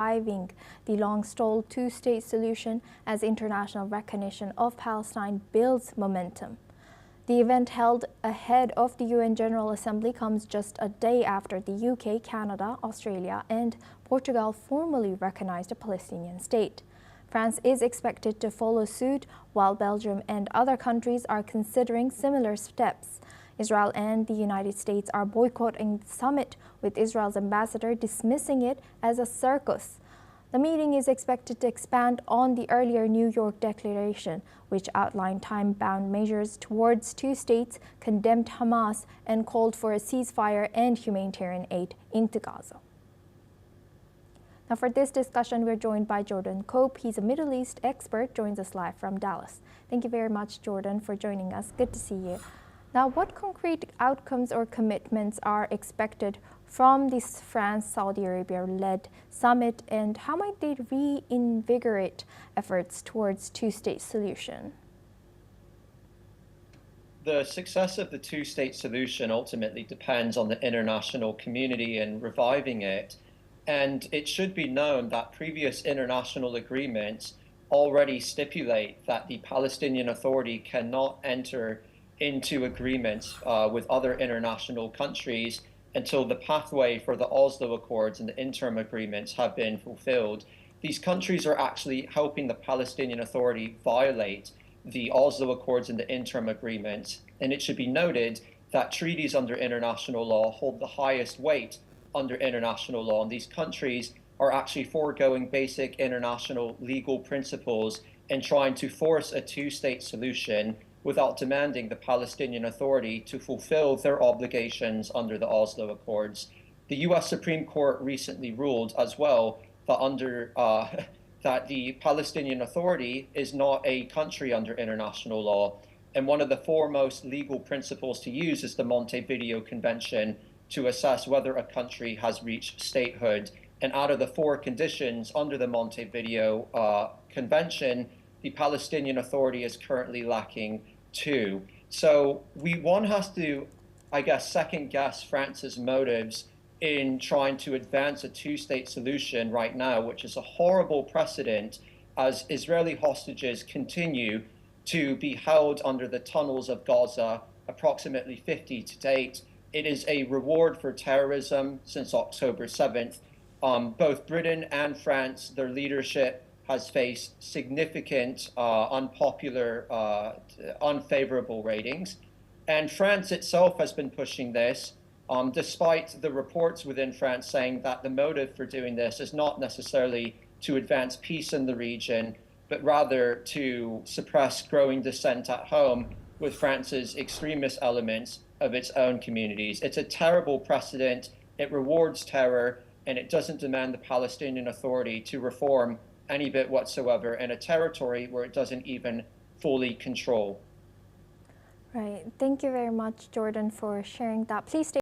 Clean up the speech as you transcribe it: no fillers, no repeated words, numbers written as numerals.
reviving the long-stalled two-state solution as international recognition of Palestine builds momentum. The event held ahead of the UN General Assembly comes just a day after the UK, Canada, Australia and Portugal formally recognized a Palestinian state. France is expected to follow suit, while Belgium and other countries are considering similar steps. Israel and the United States are boycotting the summit, with Israel's ambassador dismissing it as a circus. The meeting is expected to expand on the earlier New York Declaration, which outlined time-bound measures towards two states, condemned Hamas, and called for a ceasefire and humanitarian aid into Gaza. Now, for this discussion, we're joined by Jordan Cope. He's a Middle East expert, joins us live from Dallas. Thank you very much, Jordan, for joining us. Good to see you. Now, what concrete outcomes or commitments are expected from this France-Saudi Arabia-led summit, and how might they reinvigorate efforts towards two-state solution? The success of the two-state solution ultimately depends on the international community and reviving it. And it should be known that previous international agreements already stipulate that the Palestinian Authority cannot enter into agreements with other international countries until the pathway for the Oslo Accords and the interim agreements have been fulfilled. These countries are actually helping the Palestinian Authority violate the Oslo Accords and the interim agreements. And it should be noted that treaties under international law hold the highest weight under international law, and these countries are actually foregoing basic international legal principles and trying to force a two-state solution without demanding the Palestinian Authority to fulfill their obligations under the Oslo Accords. The US Supreme Court recently ruled as well that that the Palestinian Authority is not a country under international law, and one of the foremost legal principles to use is the Montevideo Convention to assess whether a country has reached statehood. And out of the four conditions under the Montevideo Convention, the Palestinian Authority is currently lacking two. So one has to, I guess, second guess France's motives in trying to advance a two-state solution right now, which is a horrible precedent as Israeli hostages continue to be held under the tunnels of Gaza, approximately 50 to date. It is a reward for terrorism since October 7th. Both Britain and France, their leadership has faced significant unpopular, unfavorable ratings. And France itself has been pushing this, despite the reports within France saying that the motive for doing this is not necessarily to advance peace in the region, but rather to suppress growing dissent at home with France's extremist elements of its own communities. It's a terrible precedent. It rewards terror, and it doesn't demand the Palestinian Authority to reform any bit whatsoever in a territory where it doesn't even fully control. Right. Thank you very much, Jordan, for sharing that. Please stay